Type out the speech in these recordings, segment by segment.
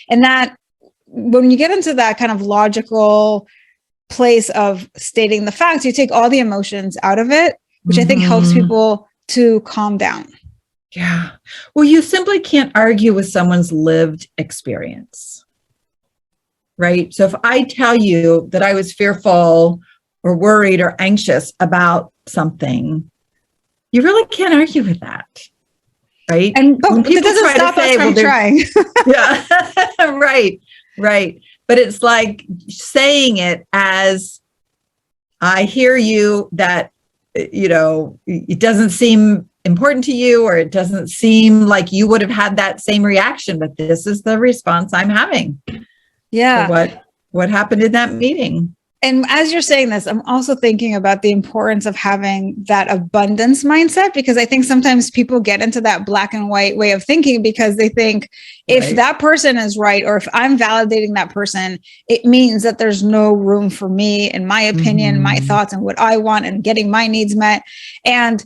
And that when you get into that kind of logical place of stating the facts, you take all the emotions out of it, which I think helps people to calm down. Yeah. Well, you simply can't argue with someone's lived experience, right? So if I tell you that I was fearful or worried or anxious about something, you really can't argue with that, right? But it doesn't stop us from trying. Yeah, right. But it's like saying it as, I hear you, that, it doesn't seem important to you, or it doesn't seem like you would have had that same reaction, but this is the response I'm having. Yeah. So what happened in that meeting? And as you're saying this, I'm also thinking about the importance of having that abundance mindset, because I think sometimes people get into that black and white way of thinking because they think if that person is right, or if I'm validating that person, it means that there's no room for me and my opinion, my thoughts, and what I want, and getting my needs met. And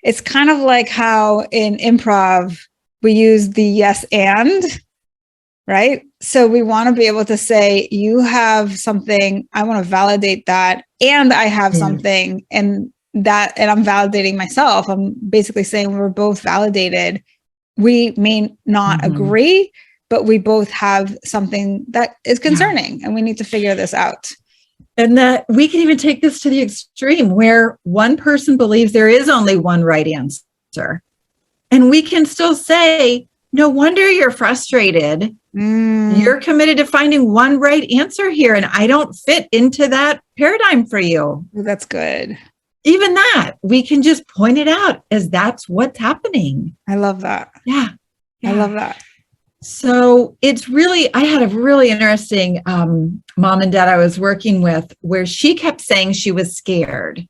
it's kind of like how in improv, we use the yes and, right? So we want to be able to say, you have something, I want to validate that, and I have something, and I'm validating myself. I'm basically saying we're both validated. We may not agree, but we both have something that is concerning, and we need to figure this out. And that we can even take this to the extreme where one person believes there is only one right answer. And we can still say, no wonder you're frustrated. You're committed to finding one right answer here, and I don't fit into that paradigm for you. That's good. Even that, we can just point it out as that's what's happening. I love that. Yeah. I love that. So it's really, I had a really interesting mom and dad I was working with where she kept saying she was scared.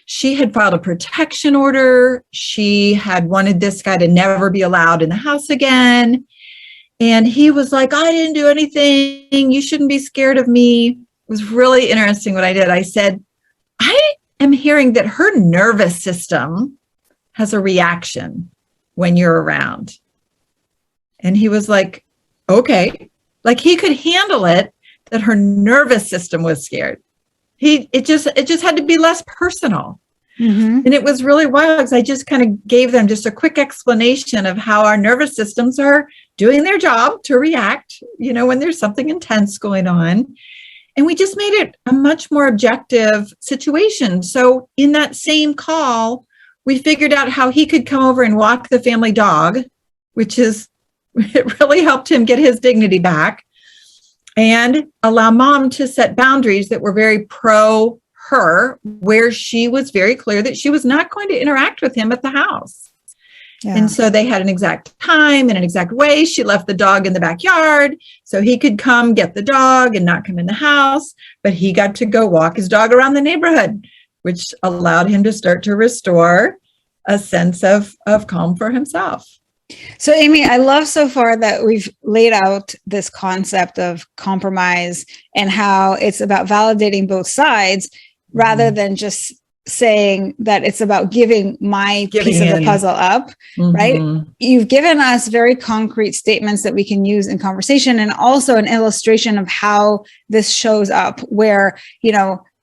She had filed a protection order. She had wanted this guy to never be allowed in the house again. And he was like, I didn't do anything. You shouldn't be scared of me. It was really interesting what I did. I said, I am hearing that her nervous system has a reaction when you're around. And he was like, okay, like he could handle it, that her nervous system was scared. It just had to be less personal. And it was really wild because I just kind of gave them just a quick explanation of how our nervous systems are doing their job to react, when there's something intense going on. And we just made it a much more objective situation. So in that same call, we figured out how he could come over and walk the family dog, it really helped him get his dignity back, and allow mom to set boundaries that were very pro her, where she was very clear that she was not going to interact with him at the house. Yeah. And so they had an exact time and an exact way. She left the dog in the backyard so he could come get the dog and not come in the house, but he got to go walk his dog around the neighborhood, which allowed him to start to restore a sense of calm for himself. So, Amy, I love so far that we've laid out this concept of compromise and how it's about validating both sides rather than just saying that it's about giving piece of the puzzle up, right? You've given us very concrete statements that we can use in conversation, and also an illustration of how this shows up where,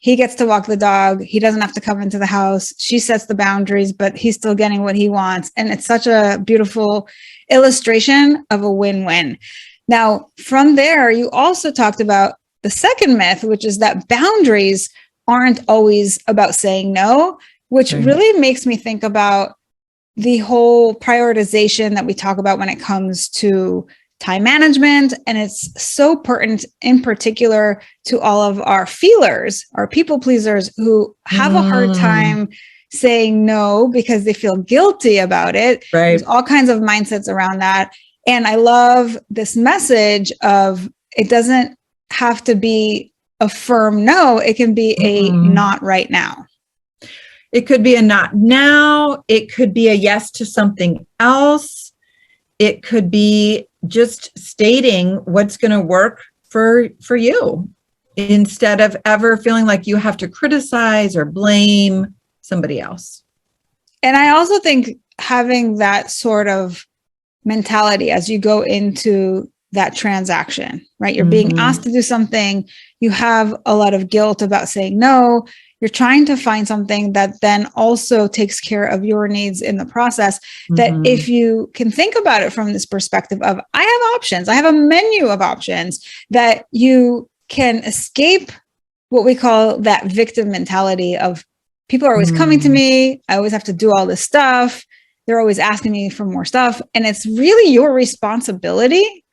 he gets to walk the dog. He doesn't have to come into the house. She sets the boundaries, but he's still getting what he wants. And it's such a beautiful illustration of a win-win. Now, from there, you also talked about the second myth, which is that boundaries aren't always about saying no, which really makes me think about the whole prioritization that we talk about when it comes to time management. And it's so pertinent in particular to all of our feelers, our people pleasers who have a hard time saying no because they feel guilty about it. There's all kinds of mindsets around that. And I love this message of it doesn't have to be a firm no, it can be a not right now. It could be a not now. It could be a yes to something else. It could be just stating what's going to work for you instead of ever feeling like you have to criticize or blame somebody else. And I also think having that sort of mentality as you go into that transaction, right? You're being asked to do something. You have a lot of guilt about saying no. You're trying to find something that then also takes care of your needs in the process. That if you can think about it from this perspective of, I have options, I have a menu of options, that you can escape what we call that victim mentality of people are always coming to me. I always have to do all this stuff. They're always asking me for more stuff. And it's really your responsibility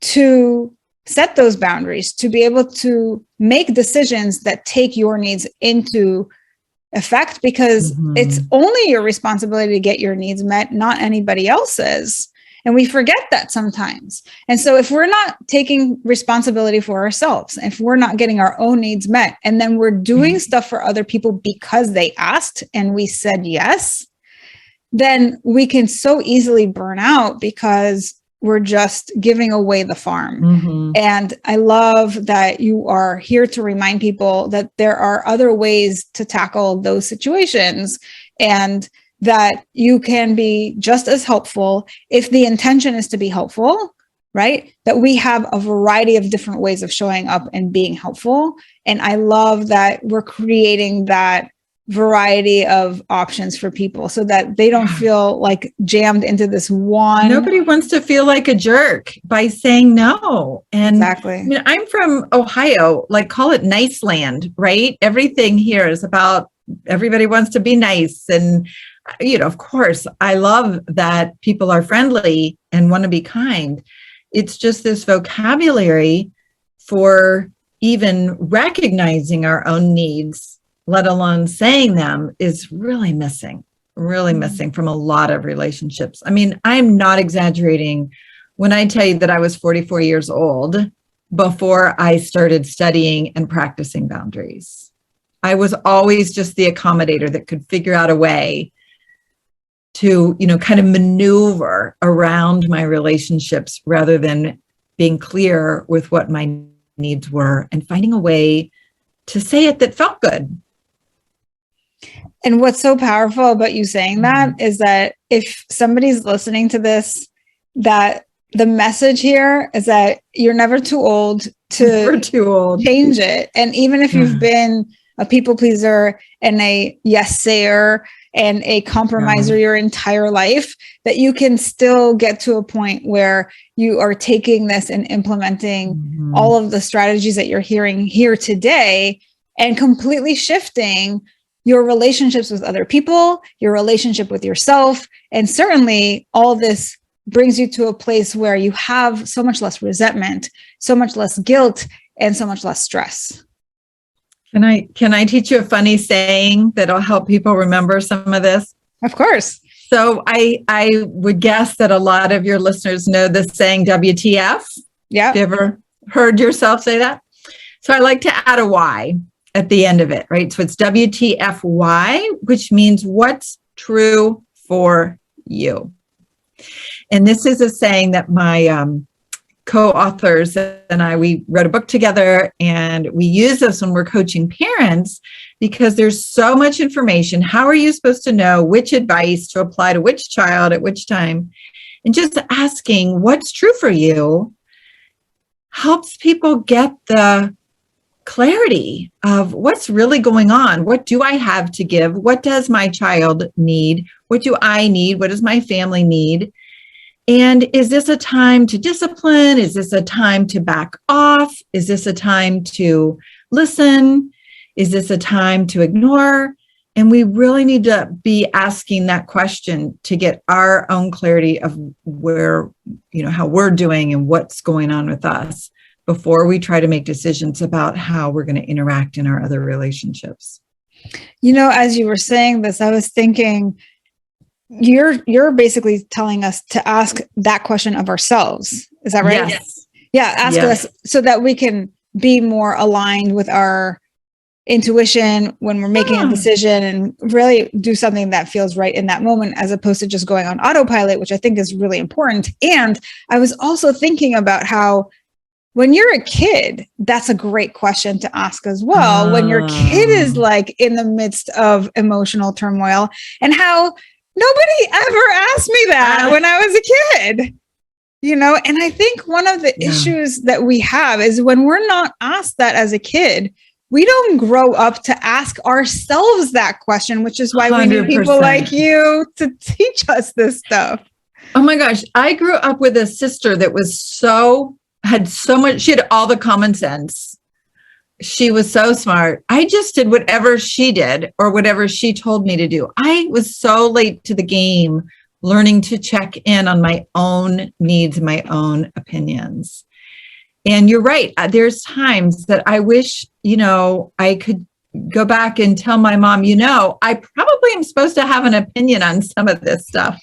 to set those boundaries, to be able to make decisions that take your needs into effect, because it's only your responsibility to get your needs met, not anybody else's. And we forget that sometimes. And so if we're not taking responsibility for ourselves, if we're not getting our own needs met, and then we're doing stuff for other people because they asked and we said yes, then we can so easily burn out because we're just giving away the farm. And I love that you are here to remind people that there are other ways to tackle those situations, and that you can be just as helpful if the intention is to be helpful, right? That we have a variety of different ways of showing up and being helpful. And I love that we're creating that variety of options for people so that they don't feel like jammed into this one. Nobody wants to feel like a jerk by saying no. And exactly. I mean, I'm from Ohio, like call it nice land, right? Everything here is about everybody wants to be nice. And, you know, of course, I love that people are friendly and want to be kind. It's just this vocabulary for even recognizing our own needs, let alone saying them, is really missing from a lot of relationships. I mean, I'm not exaggerating when I tell you that I was 44 years old before I started studying and practicing boundaries. I was always just the accommodator that could figure out a way to, you know, kind of maneuver around my relationships rather than being clear with what my needs were and finding a way to say it that felt good. And what's so powerful about you saying that is that if somebody's listening to this, that the message here is that you're never too old to change it. And even if you've been a people pleaser and a yes sayer and a compromiser your entire life, that you can still get to a point where you are taking this and implementing all of the strategies that you're hearing here today and completely shifting your relationships with other people, your relationship with yourself. And certainly all this brings you to a place where you have so much less resentment, so much less guilt, and so much less stress. Can I teach you a funny saying that'll help people remember some of this? Of course. So I would guess that a lot of your listeners know the saying WTF. Yeah. Have you ever heard yourself say that? So I like to add a Y at the end of it, right? So it's WTFY, which means what's true for you. And this is a saying that my co-authors and I, we wrote a book together, and we use this when we're coaching parents because there's so much information. How are you supposed to know which advice to apply to which child at which time? And just asking what's true for you helps people get the clarity of what's really going on. What do I have to give? What does my child need? What do I need? What does my family need? And is this a time to discipline? Is this a time to back off? Is this a time to listen? Is this a time to ignore? And we really need to be asking that question to get our own clarity of where, you know, how we're doing and what's going on with us before we try to make decisions about how we're going to interact in our other relationships. You know, as you were saying this, I was thinking, you're basically telling us to ask that question of ourselves. Is that right? Yes. Yeah. Ask us so that we can be more aligned with our intuition when we're making a decision and really do something that feels right in that moment, as opposed to just going on autopilot, which I think is really important. And I was also thinking about how when you're a kid, that's a great question to ask as well. When your kid is like in the midst of emotional turmoil, and how nobody ever asked me that when I was a kid. And I think one of the issues that we have is when we're not asked that as a kid, we don't grow up to ask ourselves that question, which is why we need people like you to teach us this stuff. Oh my gosh. I grew up with a sister that had so much, she had all the common sense. She was so smart. I just did whatever she did or whatever she told me to do. I was so late to the game, learning to check in on my own needs, my own opinions. And you're right. There's times that I wish, I could go back and tell my mom, I probably am supposed to have an opinion on some of this stuff,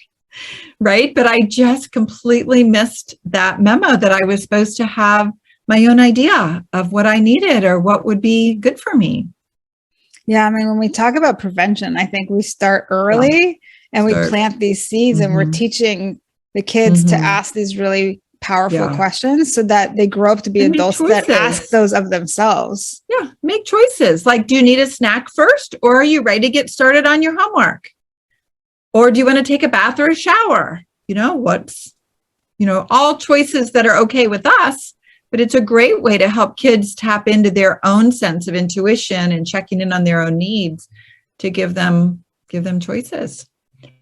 right? But I just completely missed that memo that I was supposed to have my own idea of what I needed or what would be good for me. Yeah. I mean, when we talk about prevention, I think we start early and we plant these seeds and we're teaching the kids to ask these really powerful questions so that they grow up to be adults that ask those of themselves. Yeah. Make choices. Like, do you need a snack first, or are you ready to get started on your homework? Or do you want to take a bath or a shower? All choices that are okay with us, but it's a great way to help kids tap into their own sense of intuition and checking in on their own needs to give them choices.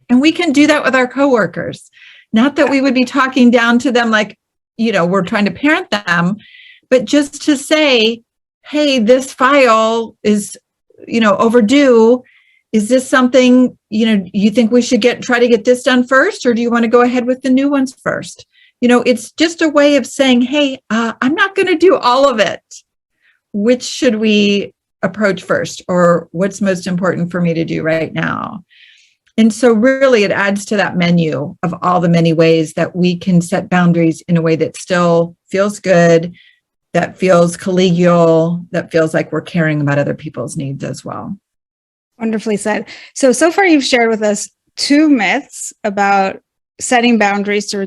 And we can do that with our coworkers. Not that we would be talking down to them like, we're trying to parent them, but just to say, hey, this file is, overdue. Is this something, you think we should try to get this done first, or do you want to go ahead with the new ones first? It's just a way of saying, hey, I'm not going to do all of it. Which should we approach first, or what's most important for me to do right now? And so really it adds to that menu of all the many ways that we can set boundaries in a way that still feels good, that feels collegial, that feels like we're caring about other people's needs as well. Wonderfully said. So far you've shared with us 2 myths about setting boundaries to